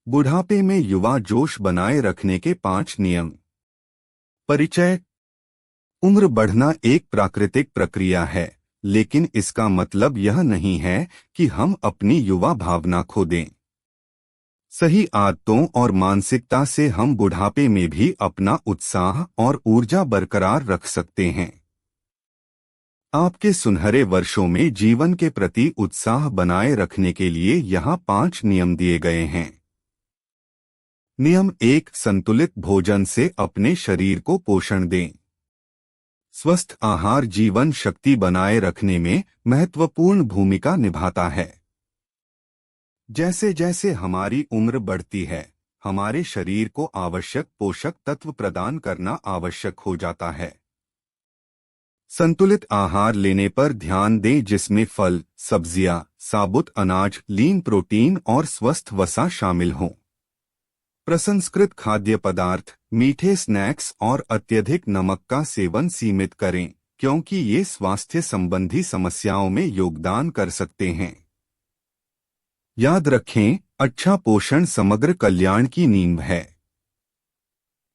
बुढ़ापे में युवा जोश बनाए रखने के 5 नियम। परिचय। उम्र बढ़ना एक प्राकृतिक प्रक्रिया है, लेकिन इसका मतलब यह नहीं है कि हम अपनी युवा भावना खो दें। सही आदतों और मानसिकता से हम बुढ़ापे में भी अपना उत्साह और ऊर्जा बरकरार रख सकते हैं। आपके सुनहरे वर्षों में जीवन के प्रति उत्साह बनाए रखने के लिए यहाँ 5 नियम दिए गए हैं। नियम 1। संतुलित भोजन से अपने शरीर को पोषण दें। स्वस्थ आहार जीवन शक्ति बनाए रखने में महत्वपूर्ण भूमिका निभाता है। जैसे जैसे हमारी उम्र बढ़ती है, हमारे शरीर को आवश्यक पोषक तत्व प्रदान करना आवश्यक हो जाता है। संतुलित आहार लेने पर ध्यान दें, जिसमें फल, सब्जियां, साबुत अनाज, लीन प्रोटीन और स्वस्थ वसा शामिल हों। प्रसंस्कृत खाद्य पदार्थ, मीठे स्नैक्स और अत्यधिक नमक का सेवन सीमित करें, क्योंकि ये स्वास्थ्य संबंधी समस्याओं में योगदान कर सकते हैं। याद रखें, अच्छा पोषण समग्र कल्याण की नींव है।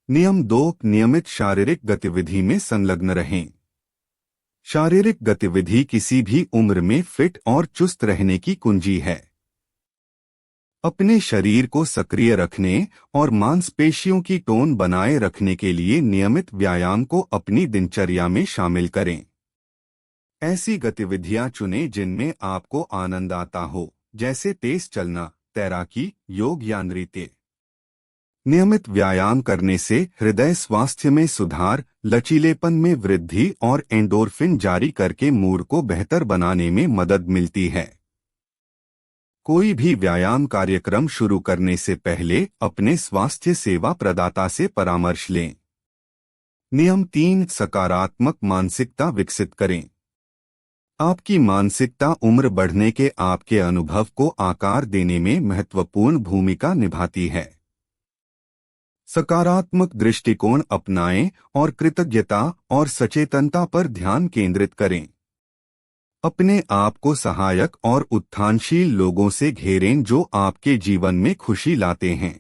नियम 2। नियमित शारीरिक गतिविधि में संलग्न रहें। शारीरिक गतिविधि किसी भी उम्र में फिट और चुस्त रहने की कुंजी है। अपने शरीर को सक्रिय रखने और मांसपेशियों की टोन बनाए रखने के लिए नियमित व्यायाम को अपनी दिनचर्या में शामिल करें। ऐसी गतिविधियां चुनें जिनमें आपको आनंद आता हो, जैसे तेज चलना, तैराकी, योग या नृत्य। नियमित व्यायाम करने से हृदय स्वास्थ्य में सुधार, लचीलेपन में वृद्धि और एंडोर्फिन जारी करके मूड को बेहतर बनाने में मदद मिलती है। कोई भी व्यायाम कार्यक्रम शुरू करने से पहले अपने स्वास्थ्य सेवा प्रदाता से परामर्श लें। नियम 3। सकारात्मक मानसिकता विकसित करें। आपकी मानसिकता उम्र बढ़ने के आपके अनुभव को आकार देने में महत्वपूर्ण भूमिका निभाती है। सकारात्मक दृष्टिकोण अपनाएं और कृतज्ञता और सचेतनता पर ध्यान केंद्रित करें। अपने आप को सहायक और उत्थानशील लोगों से घेरें जो आपके जीवन में खुशी लाते हैं।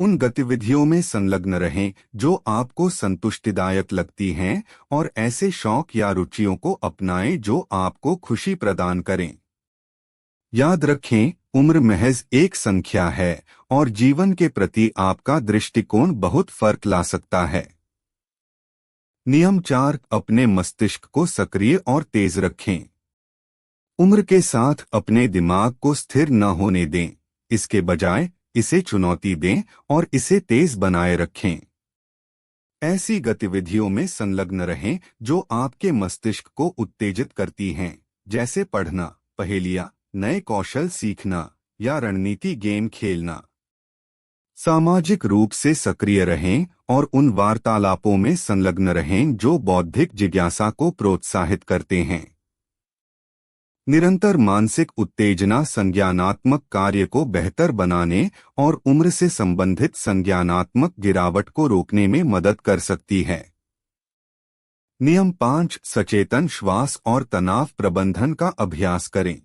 उन गतिविधियों में संलग्न रहें जो आपको संतुष्टिदायक लगती हैं और ऐसे शौक या रुचियों को अपनाएं जो आपको खुशी प्रदान करें। याद रखें, उम्र महज एक संख्या है और जीवन के प्रति आपका दृष्टिकोण बहुत फर्क ला सकता है। नियम 4। अपने मस्तिष्क को सक्रिय और तेज रखें। उम्र के साथ अपने दिमाग को स्थिर न होने दें, इसके बजाय इसे चुनौती दें और इसे तेज बनाए रखें। ऐसी गतिविधियों में संलग्न रहें जो आपके मस्तिष्क को उत्तेजित करती हैं, जैसे पढ़ना, पहेलियां, नए कौशल सीखना या रणनीति गेम खेलना। सामाजिक रूप से सक्रिय रहें और उन वार्तालापों में संलग्न रहें जो बौद्धिक जिज्ञासा को प्रोत्साहित करते हैं। निरंतर मानसिक उत्तेजना संज्ञानात्मक कार्य को बेहतर बनाने और उम्र से संबंधित संज्ञानात्मक गिरावट को रोकने में मदद कर सकती है। नियम 5। सचेतन श्वास और तनाव प्रबंधन का अभ्यास करें।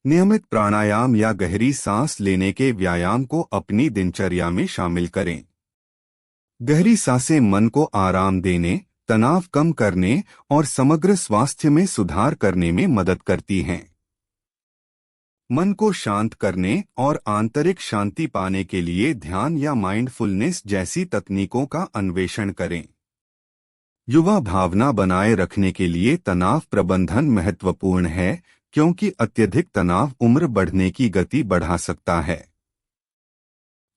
नियमित प्राणायाम या गहरी सांस लेने के व्यायाम को अपनी दिनचर्या में शामिल करें। गहरी सांसें मन को आराम देने, तनाव कम करने और समग्र स्वास्थ्य में सुधार करने में मदद करती हैं। मन को शांत करने और आंतरिक शांति पाने के लिए ध्यान या माइंडफुलनेस जैसी तकनीकों का अन्वेषण करें। युवा भावना बनाए रखने के लिए तनाव प्रबंधन महत्वपूर्ण है, क्योंकि अत्यधिक तनाव उम्र बढ़ने की गति बढ़ा सकता है।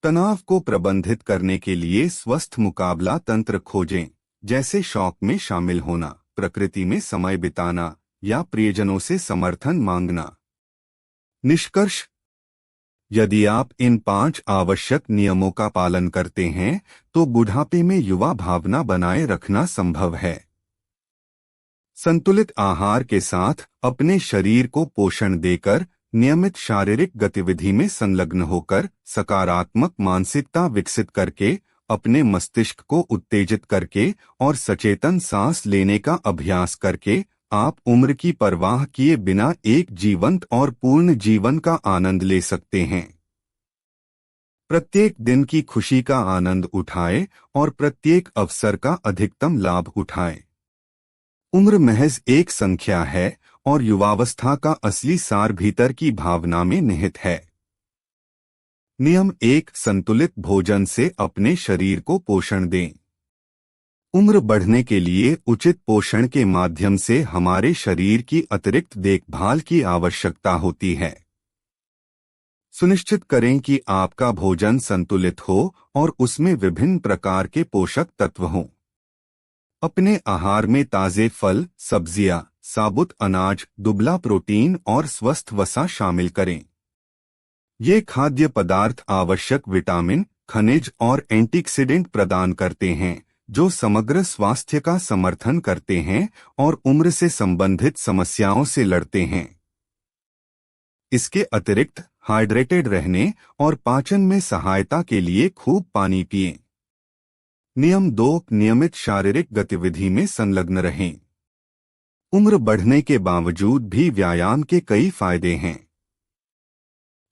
तनाव को प्रबंधित करने के लिए स्वस्थ मुकाबला तंत्र खोजें, जैसे शौक में शामिल होना, प्रकृति में समय बिताना या प्रियजनों से समर्थन मांगना। निष्कर्ष: यदि आप इन 5 आवश्यक नियमों का पालन करते हैं तो बुढ़ापे में युवा भावना बनाए रखना संभव है। संतुलित आहार के साथ अपने शरीर को पोषण देकर, नियमित शारीरिक गतिविधि में संलग्न होकर, सकारात्मक मानसिकता विकसित करके, अपने मस्तिष्क को उत्तेजित करके और सचेतन सांस लेने का अभ्यास करके, आप उम्र की परवाह किए बिना एक जीवंत और पूर्ण जीवन का आनंद ले सकते हैं। प्रत्येक दिन की खुशी का आनंद उठाए और प्रत्येक अवसर का अधिकतम लाभ उठाए। उम्र महज एक संख्या है और युवावस्था का असली सार भीतर की भावना में निहित है। नियम 1, संतुलित भोजन से अपने शरीर को पोषण दें। उम्र बढ़ने के लिए उचित पोषण के माध्यम से हमारे शरीर की अतिरिक्त देखभाल की आवश्यकता होती है। सुनिश्चित करें कि आपका भोजन संतुलित हो और उसमें विभिन्न प्रकार के पोषक तत्व हों। अपने आहार में ताजे फल, सब्जियां, साबुत अनाज, दुबला प्रोटीन और स्वस्थ वसा शामिल करें। ये खाद्य पदार्थ आवश्यक विटामिन, खनिज और एंटीऑक्सीडेंट प्रदान करते हैं, जो समग्र स्वास्थ्य का समर्थन करते हैं और उम्र से संबंधित समस्याओं से लड़ते हैं। इसके अतिरिक्त हाइड्रेटेड रहने और पाचन में सहायता के लिए खूब पानी पिएं। नियम 2, नियमित शारीरिक गतिविधि में संलग्न रहें। उम्र बढ़ने के बावजूद भी व्यायाम के कई फायदे हैं।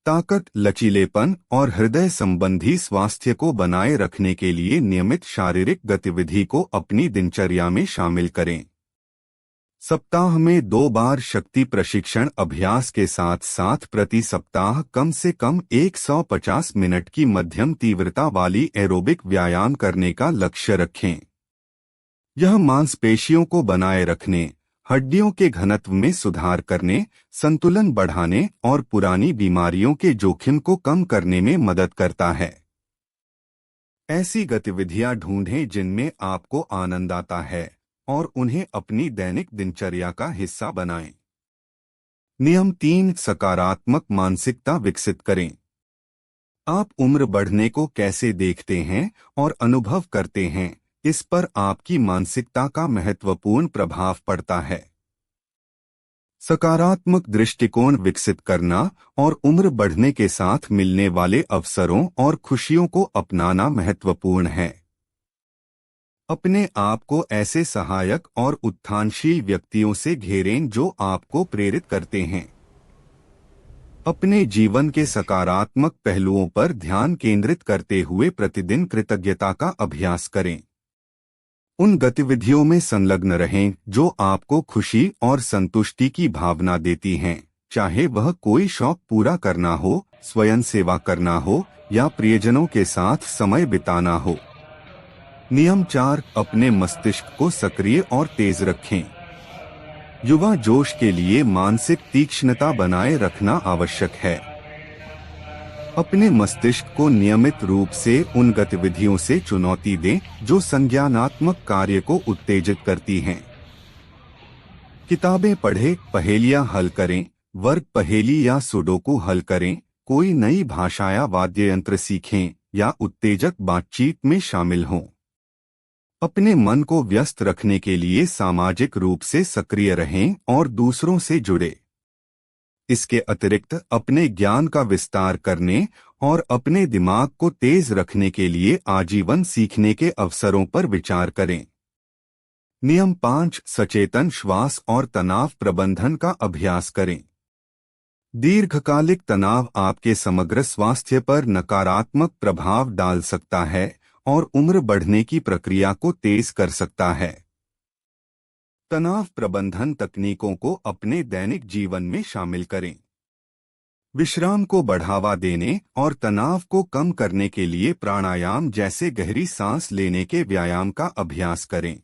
ताकत, लचीलेपन और हृदय संबंधी स्वास्थ्य को बनाए रखने के लिए नियमित शारीरिक गतिविधि को अपनी दिनचर्या में शामिल करें। सप्ताह में 2 बार शक्ति प्रशिक्षण अभ्यास के साथ साथ प्रति सप्ताह कम से कम 150 मिनट की मध्यम तीव्रता वाली एरोबिक व्यायाम करने का लक्ष्य रखें। यह मांसपेशियों को बनाए रखने, हड्डियों के घनत्व में सुधार करने, संतुलन बढ़ाने और पुरानी बीमारियों के जोखिम को कम करने में मदद करता है। ऐसी गतिविधियां ढूंढें जिनमें आपको आनंद आता है और उन्हें अपनी दैनिक दिनचर्या का हिस्सा बनाएं। नियम 3, सकारात्मक मानसिकता विकसित करें। आप उम्र बढ़ने को कैसे देखते हैं और अनुभव करते हैं, इस पर आपकी मानसिकता का महत्वपूर्ण प्रभाव पड़ता है। सकारात्मक दृष्टिकोण विकसित करना और उम्र बढ़ने के साथ मिलने वाले अवसरों और खुशियों को अपनाना महत्वपूर्ण है। अपने आप को ऐसे सहायक और उत्थानशील व्यक्तियों से घेरें जो आपको प्रेरित करते हैं। अपने जीवन के सकारात्मक पहलुओं पर ध्यान केंद्रित करते हुए प्रतिदिन कृतज्ञता का अभ्यास करें। उन गतिविधियों में संलग्न रहें जो आपको खुशी और संतुष्टि की भावना देती हैं, चाहे वह कोई शौक पूरा करना हो, स्वयं सेवा करना हो या प्रियजनों के साथ समय बिताना हो। नियम 4, अपने मस्तिष्क को सक्रिय और तेज रखें। युवा जोश के लिए मानसिक तीक्ष्णता बनाए रखना आवश्यक है। अपने मस्तिष्क को नियमित रूप से उन गतिविधियों से चुनौती दें जो संज्ञानात्मक कार्य को उत्तेजित करती हैं। किताबें पढ़ें, पहेलियां हल करें, वर्ग पहेली या सुडोकू हल करें, कोई नई भाषा या वाद्य यंत्र सीखें या उत्तेजक बातचीत में शामिल हों। अपने मन को व्यस्त रखने के लिए सामाजिक रूप से सक्रिय रहें और दूसरों से जुड़े। इसके अतिरिक्त अपने ज्ञान का विस्तार करने और अपने दिमाग को तेज रखने के लिए आजीवन सीखने के अवसरों पर विचार करें। नियम 5, सचेतन श्वास और तनाव प्रबंधन का अभ्यास करें। दीर्घकालिक तनाव आपके समग्र स्वास्थ्य पर नकारात्मक प्रभाव डाल सकता है और उम्र बढ़ने की प्रक्रिया को तेज कर सकता है। तनाव प्रबंधन तकनीकों को अपने दैनिक जीवन में शामिल करें। विश्राम को बढ़ावा देने और तनाव को कम करने के लिए प्राणायाम जैसे गहरी सांस लेने के व्यायाम का अभ्यास करें।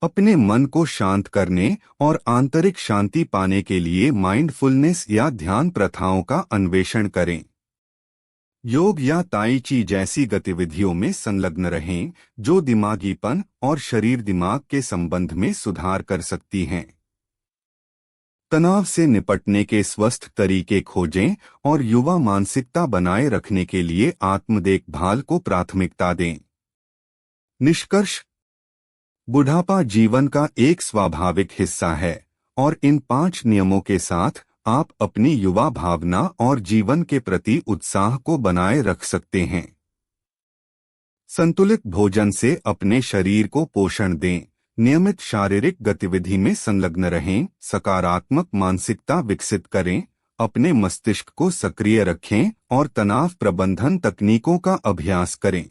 अपने मन को शांत करने और आंतरिक शांति पाने के लिए माइंडफुलनेस या ध्यान प्रथाओं का अन्वेषण करें। योग या ताई ची जैसी गतिविधियों में संलग्न रहें जो दिमागीपन और शरीर दिमाग के संबंध में सुधार कर सकती हैं। तनाव से निपटने के स्वस्थ तरीके खोजें और युवा मानसिकता बनाए रखने के लिए आत्म देखभाल को प्राथमिकता दें। निष्कर्ष, बुढ़ापा जीवन का एक स्वाभाविक हिस्सा है और इन 5 नियमों के साथ आप अपनी युवा भावना और जीवन के प्रति उत्साह को बनाए रख सकते हैं। संतुलित भोजन से अपने शरीर को पोषण दें, नियमित शारीरिक गतिविधि में संलग्न रहें, सकारात्मक मानसिकता विकसित करें अपने मस्तिष्क को सक्रिय रखें और तनाव प्रबंधन तकनीकों का अभ्यास करें।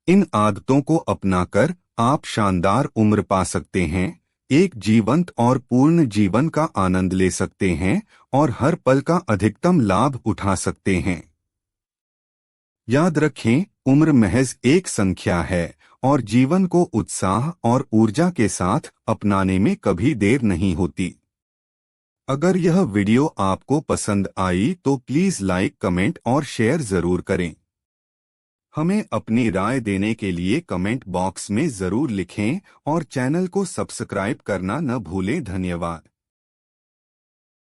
इन आदतों को अपनाकर आप शानदार उम्र पा सकते हैं, एक जीवंत और पूर्ण जीवन का आनंद ले सकते हैं और हर पल का अधिकतम लाभ उठा सकते हैं। याद रखें, उम्र महज एक संख्या है और जीवन को उत्साह और ऊर्जा के साथ अपनाने में कभी देर नहीं होती। अगर यह वीडियो आपको पसंद आई तो प्लीज़ लाइक, कमेंट और शेयर ज़रूर करें। हमें अपनी राय देने के लिए कमेंट बॉक्स में ज़रूर लिखें और चैनल को सब्सक्राइब करना न भूलें। धन्यवाद।